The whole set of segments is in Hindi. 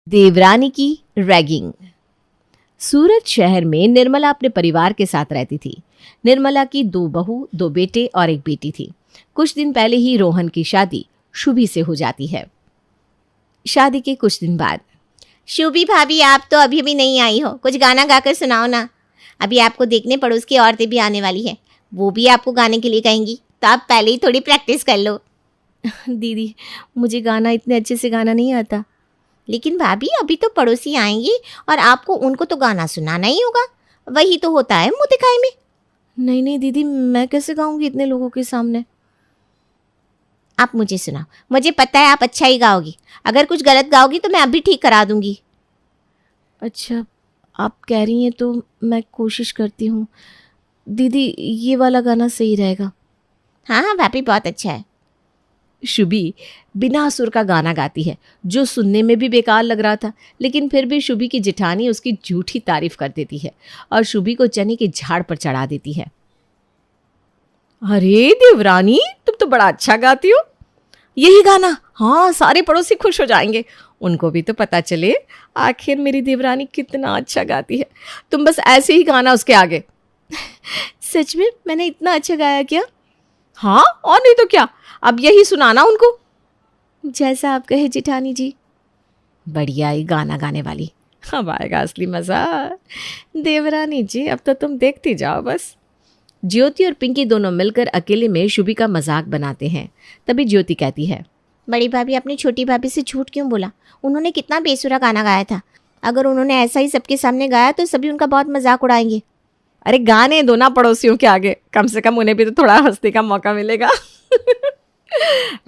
देवरानी की रैगिंग। सूरत शहर में निर्मला अपने परिवार के साथ रहती थी। निर्मला की 2 बहू, 2 बेटे और 1 बेटी थी। कुछ दिन पहले ही रोहन की शादी शुभी से हो जाती है। शादी के कुछ दिन बाद, शुभी भाभी, आप तो अभी भी नहीं आई हो, कुछ गाना गाकर सुनाओ ना। अभी आपको देखने पड़ोस की औरतें भी आने वाली हैं, वो भी आपको गाने के लिए कहेंगी, तो आप पहले ही थोड़ी प्रैक्टिस कर लो। दीदी, मुझे गाना इतने अच्छे से गाना नहीं आता। लेकिन भाभी, अभी तो पड़ोसी आएंगी और आपको उनको तो गाना सुनाना ही होगा, वही तो होता है मुँह दिखाई में। नहीं नहीं दीदी, मैं कैसे गाऊंगी इतने लोगों के सामने। आप मुझे सुनाओ, मुझे पता है आप अच्छा ही गाओगी। अगर कुछ गलत गाओगी तो मैं अभी ठीक करा दूंगी। अच्छा, आप कह रही हैं तो मैं कोशिश करती हूँ। दीदी, ये वाला गाना सही रहेगा। हाँ हाँ भाभी, बहुत अच्छा है। शुभी बिना सुर का गाना गाती है, जो सुनने में भी बेकार लग रहा था, लेकिन फिर भी शुभी की जेठानी उसकी झूठी तारीफ कर देती है और शुभी को चने के झाड़ पर चढ़ा देती है। अरे देवरानी, तुम तो बड़ा अच्छा गाती हो। यही गाना, हाँ, सारे पड़ोसी खुश हो जाएंगे, उनको भी तो पता चले आखिर मेरी देवरानी कितना अच्छा गाती है। तुम बस ऐसे ही गाना उसके आगे। सच में मैंने इतना अच्छा गाया क्या? हाँ, और नहीं तो क्या, अब यही सुनाना उनको। जैसा आप कहे जेठानी जी। बढ़िया ही गाना गाने वाली, अब आएगा असली मजा। देवरानी जी, अब तो तुम देखती जाओ बस। ज्योति और पिंकी दोनों मिलकर अकेले में शुभी का मजाक बनाते हैं। तभी ज्योति कहती है, बड़ी भाभी, अपनी छोटी भाभी से झूठ क्यों बोला? उन्होंने कितना बेसुरा गाना गाया था। अगर उन्होंने ऐसा ही सबके सामने गाया तो सभी उनका बहुत मजाक उड़ाएंगे। अरे गाने दो ना पड़ोसियों के आगे, कम से कम उन्हें भी तो थोड़ा हंसने का मौका मिलेगा।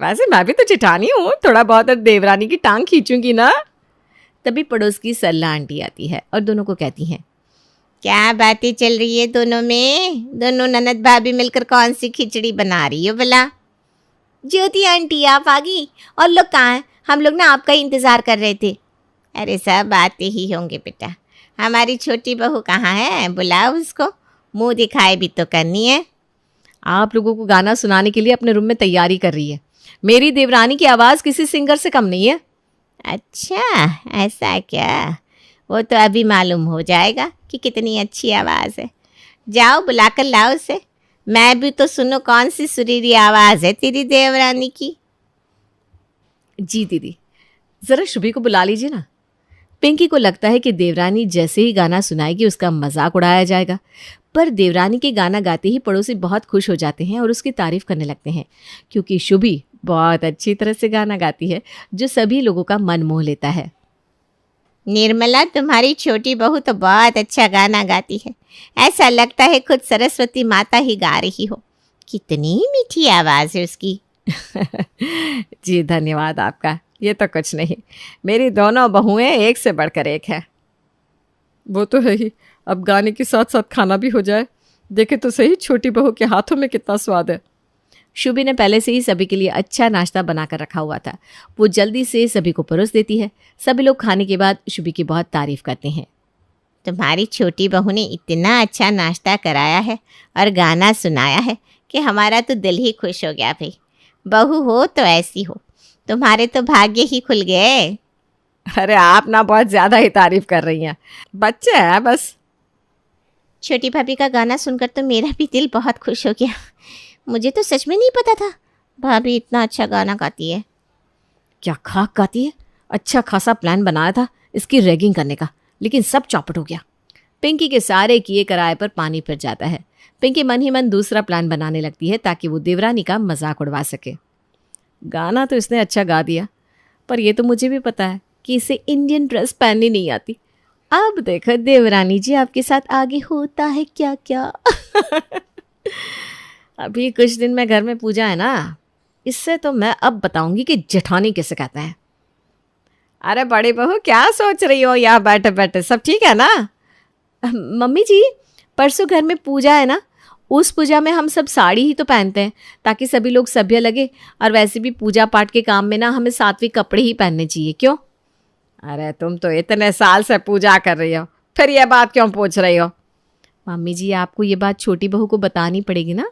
वैसे मैं भी तो जेठानी हूँ, थोड़ा बहुत देवरानी की टांग खींचूंगी ना। तभी पड़ोस की सरला आंटी आती है और दोनों को कहती हैं, क्या बातें चल रही है दोनों में? दोनों ननद भाभी मिलकर कौन सी खिचड़ी बना रही हो भला? ज्योति आंटी, आप आ गई? और लोग कहाँ हैं? हम लोग ना आपका ही इंतज़ार कर रहे थे। अरे सब आते ही होंगे बेटा। हमारी छोटी बहू कहाँ है? बुलाओ उसको, मुंह दिखाए भी तो करनी है। आप लोगों को गाना सुनाने के लिए अपने रूम में तैयारी कर रही है। मेरी देवरानी की आवाज़ किसी सिंगर से कम नहीं है। अच्छा, ऐसा क्या? वो तो अभी मालूम हो जाएगा कि कितनी अच्छी आवाज़ है। जाओ बुलाकर लाओ उसे, मैं भी तो सुनो कौन सी सुरीली आवाज़ है तेरी देवरानी की। जी दीदी, ज़रा शुभी को बुला लीजिए ना। पिंकी को लगता है कि देवरानी जैसे ही गाना सुनाएगी उसका मजाक उड़ाया जाएगा, पर देवरानी के गाना गाते ही पड़ोसी बहुत खुश हो जाते हैं और उसकी तारीफ करने लगते हैं, क्योंकि शुभी बहुत अच्छी तरह से गाना गाती है, जो सभी लोगों का मन मोह लेता है। निर्मला, तुम्हारी छोटी बहू तो बहुत अच्छा गाना गाती है, ऐसा लगता है खुद सरस्वती माता ही गा रही हो। कितनी मीठी आवाज़ है उसकी। जी धन्यवाद आपका। ये तो कुछ नहीं, मेरी दोनों बहुएं एक से बढ़कर एक है। वो तो है ही, अब गाने के साथ साथ खाना भी हो जाए। देखे तो सही छोटी बहू के हाथों में कितना स्वाद है। शुभी ने पहले से ही सभी के लिए अच्छा नाश्ता बनाकर रखा हुआ था। वो जल्दी से सभी को परोस देती है। सभी लोग खाने के बाद शुभी की बहुत तारीफ करते हैं। तुम्हारी छोटी बहू ने इतना अच्छा नाश्ता कराया है और गाना सुनाया है कि हमारा तो दिल ही खुश हो गया। भाई, बहू हो तो ऐसी हो, तुम्हारे तो भाग्य ही खुल गए। अरे आप ना बहुत ज़्यादा ही तारीफ कर रही हैं, बच्चे हैं बस। छोटी भाभी का गाना सुनकर तो मेरा भी दिल बहुत खुश हो गया। मुझे तो सच में नहीं पता था भाभी इतना अच्छा गाना गाती है। क्या खाक गाती है। अच्छा खासा प्लान बनाया था इसकी रैगिंग करने का, लेकिन सब चौपट हो गया। पिंकी के सारे किए कराए पर पानी फिर जाता है। पिंकी मन ही मन दूसरा प्लान बनाने लगती है ताकि वो देवरानी का मजाक उड़वा सके। गाना तो इसने अच्छा गा दिया, पर ये तो मुझे भी पता है कि इसे इंडियन ड्रेस पहननी नहीं आती। अब देखो देवरानी जी, आपके साथ आगे होता है क्या क्या। अभी कुछ दिन में घर में पूजा है ना, इससे तो मैं अब बताऊंगी कि जेठानी किसे कहते हैं। अरे बड़ी बहू, क्या सोच रही हो यहाँ बैठे बैठे? सब ठीक है ना? मम्मी जी, परसों घर में पूजा है ना, उस पूजा में हम सब साड़ी ही तो पहनते हैं ताकि सभी लोग सभ्य लगे, और वैसे भी पूजा पाठ के काम में ना हमें सात्विक कपड़े ही पहनने चाहिए। क्यों? अरे तुम तो इतने साल से पूजा कर रही हो, फिर ये बात क्यों पूछ रही हो? मम्मी जी, आपको ये बात छोटी बहू को बतानी पड़ेगी ना।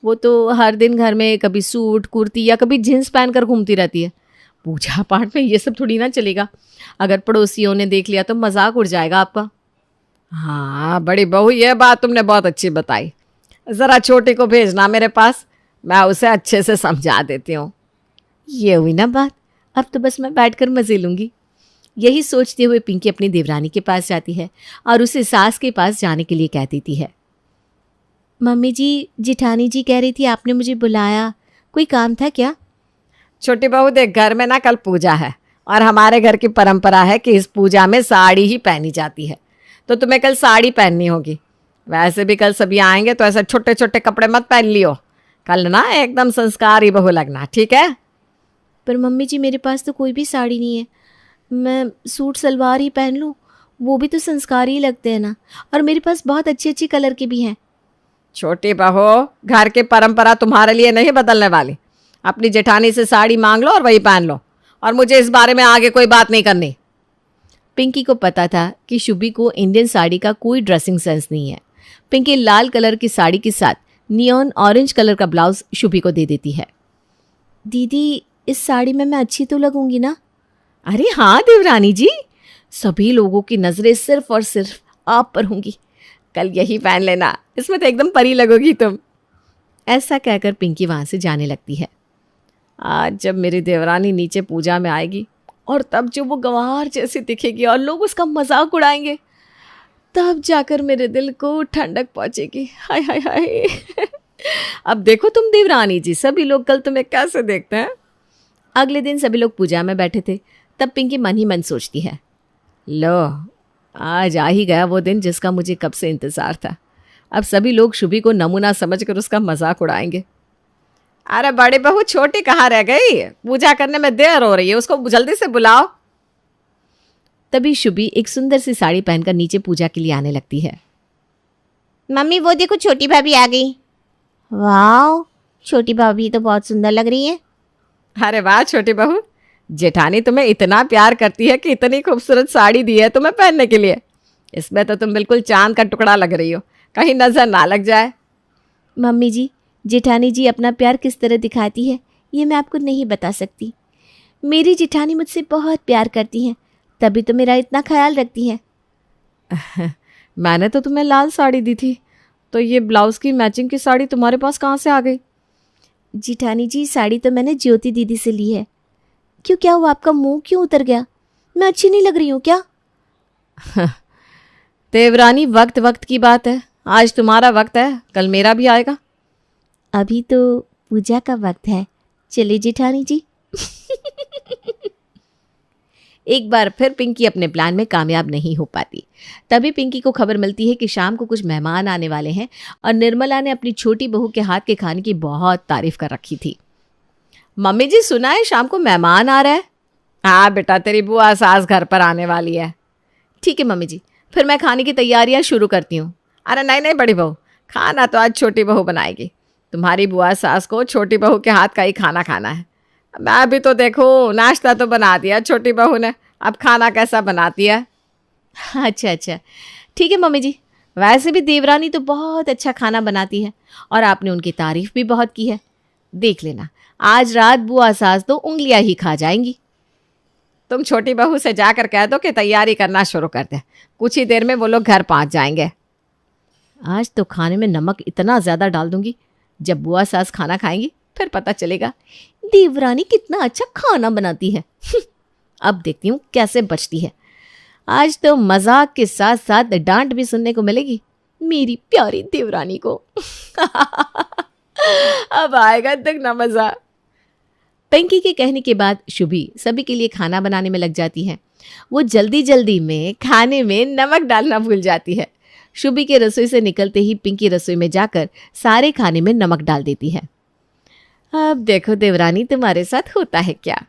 वो तो हर दिन घर में कभी सूट कुर्ती या कभी जीन्स पहनकर घूमती रहती है। पूजा पाठ में ये सब थोड़ी ना चलेगा, अगर पड़ोसियों ने देख लिया तो मजाक उड़ जाएगा आपका। हाँ बड़ी बहू, ये बात तुमने बहुत अच्छी बताई। ज़रा छोटी को भेजना मेरे पास, मैं उसे अच्छे से समझा देती हूँ। ये हुई ना बात, अब तो बस मैं बैठकर मजे लूंगी। यही सोचते हुए पिंकी अपनी देवरानी के पास जाती है और उसे सास के पास जाने के लिए कह देती है। मम्मी जी, जिठानी जी कह रही थी आपने मुझे बुलाया, कोई काम था क्या? छोटी बहू देख, घर में ना कल पूजा है और हमारे घर की परंपरा है कि इस पूजा में साड़ी ही पहनी जाती है, तो तुम्हें कल साड़ी पहननी होगी। वैसे भी कल सभी आएंगे तो ऐसे छोटे छोटे कपड़े मत पहन लियो, कल ना एकदम संस्कारी बहू लगना, ठीक है? पर मम्मी जी मेरे पास तो कोई भी साड़ी नहीं है, मैं सूट सलवार ही पहन लूँ, वो भी तो संस्कार ही लगते हैं ना, और मेरे पास बहुत अच्छी अच्छी कलर के भी हैं। छोटी बहू, घर की परंपरा तुम्हारे लिए नहीं बदलने वाली। अपनी जेठानी से साड़ी मांग लो और वही पहन लो, और मुझे इस बारे में आगे कोई बात नहीं करनी। पिंकी को पता था कि शुभी को इंडियन साड़ी का कोई ड्रेसिंग सेंस नहीं है। पिंकी लाल कलर की साड़ी के साथ नियॉन ऑरेंज कलर का ब्लाउज शुभी को दे देती है। दीदी, इस साड़ी में मैं अच्छी तो लगूंगी ना? अरे हाँ देवरानी जी, सभी लोगों की नज़रें सिर्फ और सिर्फ आप पर होंगी, कल यही पहन लेना, इसमें तो एकदम परी लगोगी तुम। ऐसा कहकर पिंकी वहाँ से जाने लगती है। आज जब मेरी देवरानी नीचे पूजा में आएगी और तब जो वो गंवार जैसी दिखेगी और लोग उसका मजाक उड़ाएंगे, तब जाकर मेरे दिल को ठंडक पहुंचेगी। हाय हाय हाय। अब देखो तुम देवरानी जी, सभी लोग कल तुम्हें कैसे देखते हैं। अगले दिन सभी लोग पूजा में बैठे थे, तब पिंकी मन ही मन सोचती है, लो आज आ ही गया वो दिन जिसका मुझे कब से इंतज़ार था। अब सभी लोग शुभी को नमूना समझकर उसका मजाक उड़ाएंगे। अरे बड़ी बहू, छोटी कहाँ रह गई? पूजा करने में देर हो रही है, उसको जल्दी से बुलाओ। तभी शुभी एक सुंदर सी साड़ी पहनकर नीचे पूजा के लिए आने लगती है। मम्मी वो देखो, छोटी भाभी आ गई। वाह, छोटी भाभी तो बहुत सुंदर लग रही है। अरे वाह छोटी बहू, जेठानी तुम्हें इतना प्यार करती है कि इतनी खूबसूरत साड़ी दी है तुम्हें पहनने के लिए। इसमें तो तुम बिल्कुल चांद का टुकड़ा लग रही हो, कहीं नजर ना लग जाए। मम्मी जी, जेठानी जी अपना प्यार किस तरह दिखाती है ये मैं आपको नहीं बता सकती। मेरी जेठानी मुझसे बहुत प्यार करती हैं, तभी तो मेरा इतना ख्याल रखती हैं। मैंने तो तुम्हें लाल साड़ी दी थी, तो ये ब्लाउज की मैचिंग की साड़ी तुम्हारे पास कहाँ से आ गई? जेठानी जी, साड़ी तो मैंने ज्योति दीदी से ली है। क्यों, क्या हुआ, आपका मुंह क्यों उतर गया? मैं अच्छी नहीं लग रही हूँ क्या? देवरानी, वक्त वक्त की बात है, आज तुम्हारा वक्त है, कल मेरा भी आएगा। अभी तो पूजा का वक्त है, चलिए जेठानी जी। एक बार फिर पिंकी अपने प्लान में कामयाब नहीं हो पाती। तभी पिंकी को खबर मिलती है कि शाम को कुछ मेहमान आने वाले हैं और निर्मला ने अपनी छोटी बहू के हाथ के खाने की बहुत तारीफ कर रखी थी। मम्मी जी, सुना है शाम को मेहमान आ रहा है? हाँ बेटा, तेरी बुआ सास घर पर आने वाली है। ठीक है मम्मी जी, फिर मैं खाने की तैयारियां शुरू करती हूँ। अरे नहीं नहीं बड़ी बहू, खाना तो आज छोटी बहू बनाएगी। तुम्हारी बुआ सास को छोटी बहू के हाथ का ही खाना खाना है। मैं भी तो देखो, नाश्ता तो बना दिया छोटी बहू ने, अब खाना कैसा बनाती है। अच्छा अच्छा, ठीक है मम्मी जी। वैसे भी देवरानी तो बहुत अच्छा खाना बनाती है और आपने उनकी तारीफ भी बहुत की है। देख लेना, आज रात बुआ सास तो उंगलियां ही खा जाएंगी। तुम छोटी बहू से जाकर कह दो कि तैयारी करना शुरू कर दे, कुछ ही देर में वो लोग घर पहुंच जाएंगे। आज तो खाने में नमक इतना ज़्यादा डाल दूंगी, जब बुआ सास खाना खाएंगी फिर पता चलेगा देवरानी कितना अच्छा खाना बनाती है। अब देखती हूँ कैसे बचती है। आज तो मजाक के साथ साथ डांट भी सुनने को मिलेगी मेरी प्यारी देवरानी को। अब आएगा दुगना मजा। पिंकी के कहने के बाद शुभी सभी के लिए खाना बनाने में लग जाती है। वो जल्दी जल्दी में खाने में नमक डालना भूल जाती है। शुभी के रसोई से निकलते ही पिंकी रसोई में जाकर सारे खाने में नमक डाल देती है। अब देखो देवरानी, तुम्हारे साथ होता है क्या।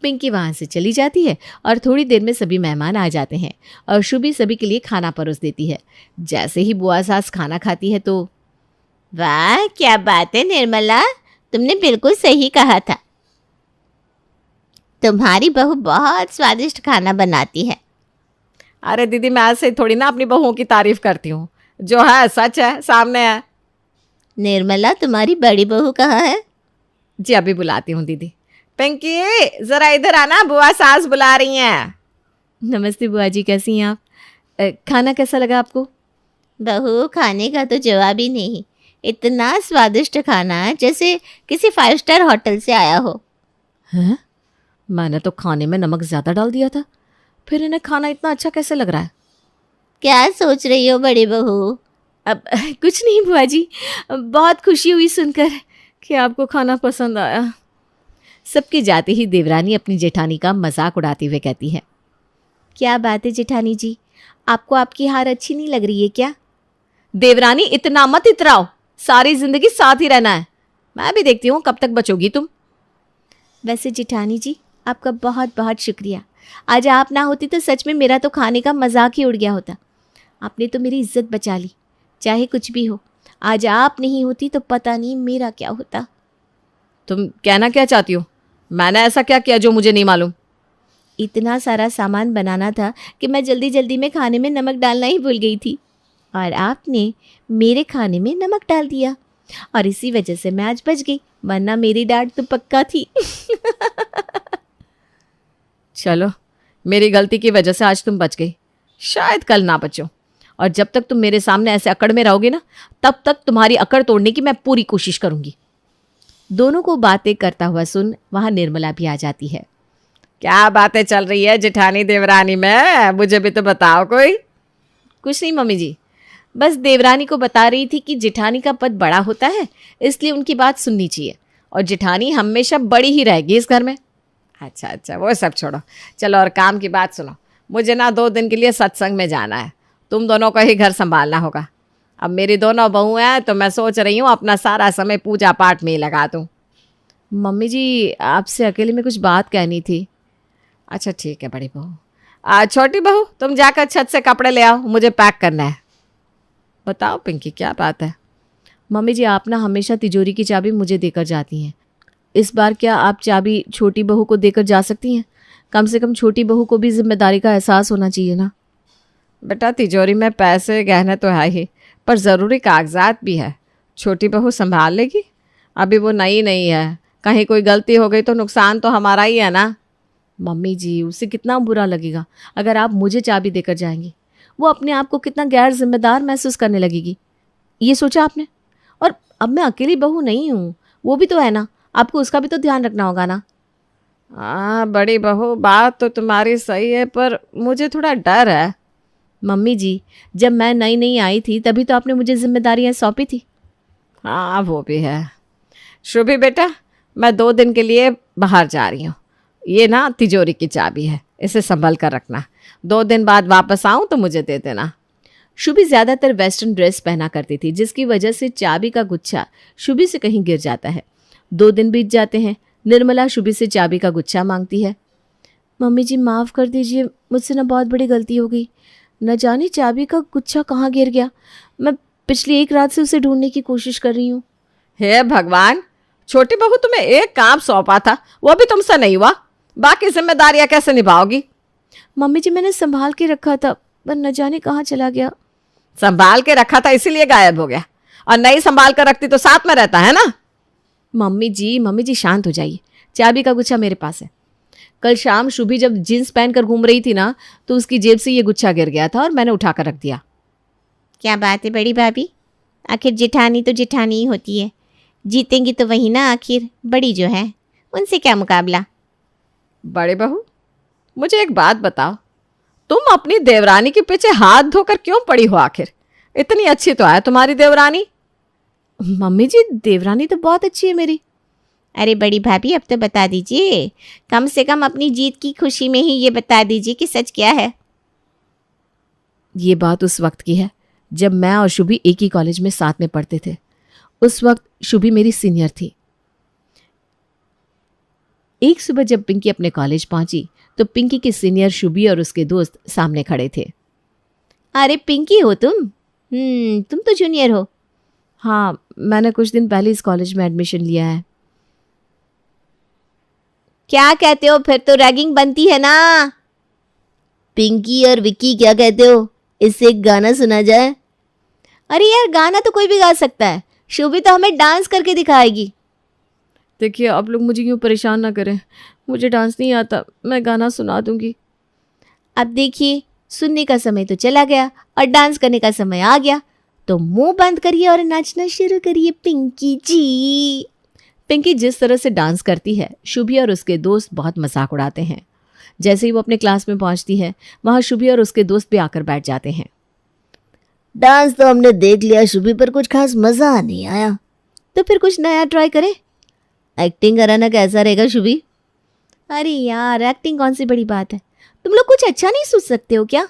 पिंकी वहां से चली जाती है और थोड़ी देर में सभी मेहमान आ जाते हैं और शुभी सभी के लिए खाना परोस देती है। जैसे ही बुआ सास खाना खाती है तो, वाह क्या बात है निर्मला, तुमने बिल्कुल सही कहा था, तुम्हारी बहू बहुत स्वादिष्ट खाना बनाती है। अरे दीदी, मैं ऐसे थोड़ी ना अपनी बहुओं की तारीफ करती हूँ, जो है सच है, सामने है। निर्मला, तुम्हारी बड़ी बहू कहाँ है? जी अभी बुलाती हूँ दीदी, पिंकी जरा इधर आना, बुआ सास बुला रही हैं। नमस्ते बुआ जी, कैसी हैं आप? खाना कैसा लगा आपको? बहू, खाने का तो जवाब ही नहीं। इतना स्वादिष्ट खाना जैसे किसी 5 स्टार होटल से आया हो। हैं? मैंने तो खाने में नमक ज़्यादा डाल दिया था, फिर इन्हें खाना इतना अच्छा कैसे लग रहा है? क्या सोच रही हो बड़ी बहू? अब कुछ नहीं बुआ जी, बहुत खुशी हुई सुनकर कि आपको खाना पसंद आया। सबके जाते ही देवरानी अपनी जेठानी का मजाक उड़ाते हुए कहती है, क्या बात है जेठानी जी, आपको आपकी हार अच्छी नहीं लग रही है क्या? देवरानी इतना मत इतराओ, सारी जिंदगी साथ ही रहना है। मैं भी देखती हूँ कब तक बचोगी तुम। वैसे जेठानी जी, आपका बहुत बहुत शुक्रिया। आज आप ना होती तो सच में मेरा तो खाने का मजाक ही उड़ गया होता। आपने तो मेरी इज्जत बचा ली, चाहे कुछ भी हो। आज आप नहीं होती तो पता नहीं मेरा क्या होता। तुम कहना क्या चाहती हो? मैंने ऐसा क्या किया जो मुझे नहीं मालूम? इतना सारा सामान बनाना था कि मैं जल्दी जल्दी में खाने में नमक डालना ही भूल गई थी, और आपने मेरे खाने में नमक डाल दिया, और इसी वजह से मैं आज बच गई, वरना मेरी डांट तो पक्का थी। चलो, मेरी गलती की वजह से आज तुम बच गई, शायद कल ना बचो। और जब तक तुम मेरे सामने ऐसे अकड़ में रहोगे ना, तब तक तुम्हारी अकड़ तोड़ने की मैं पूरी कोशिश करूंगी। दोनों को बातें करता हुआ सुन वहां निर्मला भी आ जाती है। क्या बातें चल रही है जेठानी देवरानी में, मुझे भी तो बताओ कोई। कुछ नहीं मम्मी जी, बस देवरानी को बता रही थी कि जेठानी का पद बड़ा होता है, इसलिए उनकी बात सुननी चाहिए, और जेठानी हमेशा बड़ी ही रहेगी इस घर में। अच्छा अच्छा, वो सब छोड़ो, चलो और काम की बात सुनो। मुझे ना 2 दिन के लिए सत्संग में जाना है, तुम दोनों को ही घर संभालना होगा। अब मेरी दोनों बहू हैं तो मैं सोच रही हूँ अपना सारा समय पूजा पाठ में ही लगा दूँ। मम्मी जी, आपसे अकेले में कुछ बात कहनी थी। अच्छा ठीक है बड़ी बहू। छोटी बहू, तुम जाकर छत से कपड़े ले आओ, मुझे पैक करना है। बताओ पिंकी, क्या बात है? मम्मी जी, आप ना हमेशा तिजोरी की चाबी मुझे देकर जाती हैं, इस बार क्या आप चाबी छोटी बहू को देकर जा सकती हैं? कम से कम छोटी बहू को भी जिम्मेदारी का एहसास होना चाहिए ना। बेटा, तिजोरी में पैसे गहने तो है ही, पर ज़रूरी कागजात भी है। छोटी बहू संभाल लेगी, अभी वो नई नहीं है, कहीं कोई गलती हो गई तो नुकसान तो हमारा ही है ना। मम्मी जी, उसे कितना बुरा लगेगा अगर आप मुझे चाबी देकर जाएंगी। वो अपने आप को कितना गैर जिम्मेदार महसूस करने लगेगी, ये सोचा आपने? और अब मैं अकेली बहू नहीं हूँ, वो भी तो है ना, आपको उसका भी तो ध्यान रखना होगा ना। हाँ बड़ी बहू, बात तो तुम्हारी सही है, पर मुझे थोड़ा डर है। मम्मी जी, जब मैं नई नई आई थी तभी तो आपने मुझे जिम्मेदारियाँ सौंपी थी। हाँ वो भी है। शुभी बेटा, मैं 2 दिन के लिए बाहर जा रही हूँ, ये ना तिजोरी की चाबी है, इसे संभल कर रखना। 2 दिन बाद वापस आऊँ तो मुझे दे देना। शुभी ज़्यादातर वेस्टर्न ड्रेस पहना करती थी, जिसकी वजह से चाबी का गुच्छा शुभी से कहीं गिर जाता है। 2 दिन बीत जाते हैं, निर्मला शुभी से चाबी का गुच्छा मांगती है। मम्मी जी माफ़ कर दीजिए, मुझसे ना बहुत बड़ी गलती हो गई, न जाने चाबी का गुच्छा कहाँ गिर गया। मैं पिछली 1 रात से उसे ढूंढने की कोशिश कर रही हूँ। हे भगवान, छोटी बहू तुम्हें एक काम सौंपा था, वो भी तुमसे नहीं हुआ, बाकी जिम्मेदारियां कैसे निभाओगी? मम्मी जी, मैंने संभाल के रखा था, पर न जाने कहाँ चला गया। संभाल के रखा था इसीलिए गायब हो गया, और नहीं संभाल कर रखती तो साथ में रहता है ना। मम्मी जी शांत हो जाइए, चाबी का गुच्छा मेरे पास है। कल शाम शुभी जब जींस पहनकर घूम रही थी ना, तो उसकी जेब से ये गुच्छा गिर गया था और मैंने उठा कर रख दिया। क्या बात है बड़ी भाभी, आखिर जेठानी तो जेठानी ही होती है, जीतेंगी तो वही ना आखिर, बड़ी जो है उनसे क्या मुकाबला। बड़े बहू, मुझे एक बात बताओ, तुम अपनी देवरानी के पीछे हाथ धोकर क्यों पड़ी हो? आखिर इतनी अच्छी तो है तुम्हारी देवरानी। मम्मी जी, देवरानी तो बहुत अच्छी है मेरी। अरे बड़ी भाभी, अब तो बता दीजिए, कम से कम अपनी जीत की खुशी में ही ये बता दीजिए कि सच क्या है। ये बात उस वक्त की है जब मैं और शुभी एक ही कॉलेज में साथ में पढ़ते थे। उस वक्त शुभी मेरी सीनियर थी। एक सुबह जब पिंकी अपने कॉलेज पहुंची तो पिंकी के सीनियर शुभी और उसके दोस्त सामने खड़े थे। अरे पिंकी हो तुम तो जूनियर हो। हाँ, मैंने कुछ दिन पहले इस कॉलेज में एडमिशन लिया है। क्या कहते हो, फिर तो रैगिंग बनती है ना। पिंकी और विक्की, क्या कहते हो, इससे एक गाना सुना जाए? अरे यार, गाना तो कोई भी गा सकता है, शुभी तो हमें डांस करके दिखाएगी। देखिए आप लोग मुझे यूँ परेशान ना करें, मुझे डांस नहीं आता, मैं गाना सुना दूंगी। अब देखिए, सुनने का समय तो चला गया और डांस करने का समय आ गया, तो मुंह बंद करिए और नाचना शुरू करिए पिंकी जी। पिंकी जिस तरह से डांस करती है, शुभी और उसके दोस्त बहुत मजाक उड़ाते हैं। जैसे ही वो अपने क्लास में पहुंचती है, वहां शुभी और उसके दोस्त भी आकर बैठ जाते हैं। डांस तो हमने देख लिया शुभी, पर कुछ खास मजा नहीं आया, तो फिर कुछ नया ट्राई करें। एक्टिंग कराना कैसा रहेगा शुभी? अरे यार, एक्टिंग कौन सी बड़ी बात है, तुम लोग कुछ अच्छा नहीं सोच सकते हो क्या?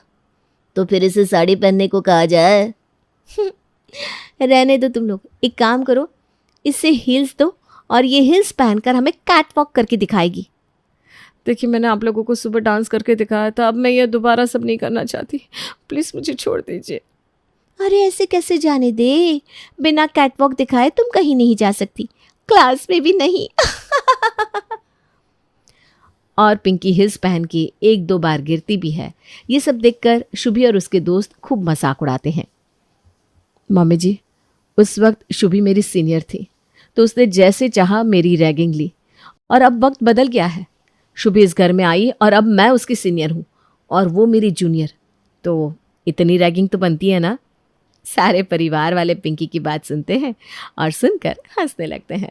तो फिर इसे साड़ी पहनने को कहा जाए। रहने दो तुम लोग, एक काम करो, इससे हील्स दो और ये हील्स पहनकर हमें कैट वॉक करके दिखाएगी। देखिए मैंने आप लोगों को सुबह डांस करके दिखाया था, अब मैं ये दोबारा सब नहीं करना चाहती, प्लीज़ मुझे छोड़ दीजिए। अरे ऐसे कैसे जाने दे, बिना कैट वॉक दिखाए तुम कहीं नहीं जा सकती, क्लास में भी नहीं। और पिंकी हिल्स पहन के एक दो बार गिरती भी है। ये सब देखकर शुभी और उसके दोस्त खूब मजाक उड़ाते हैं। मम्मी जी, उस वक्त शुभी मेरी सीनियर थी, तो उसने जैसे चाहा मेरी रैगिंग ली, और अब वक्त बदल गया है। शुभी इस घर में आई और अब मैं उसकी सीनियर हूँ और वो मेरी जूनियर, तो इतनी रैगिंग तो बनती है ना। सारे परिवार वाले पिंकी की बात सुनते हैं और सुनकर हंसने लगते हैं।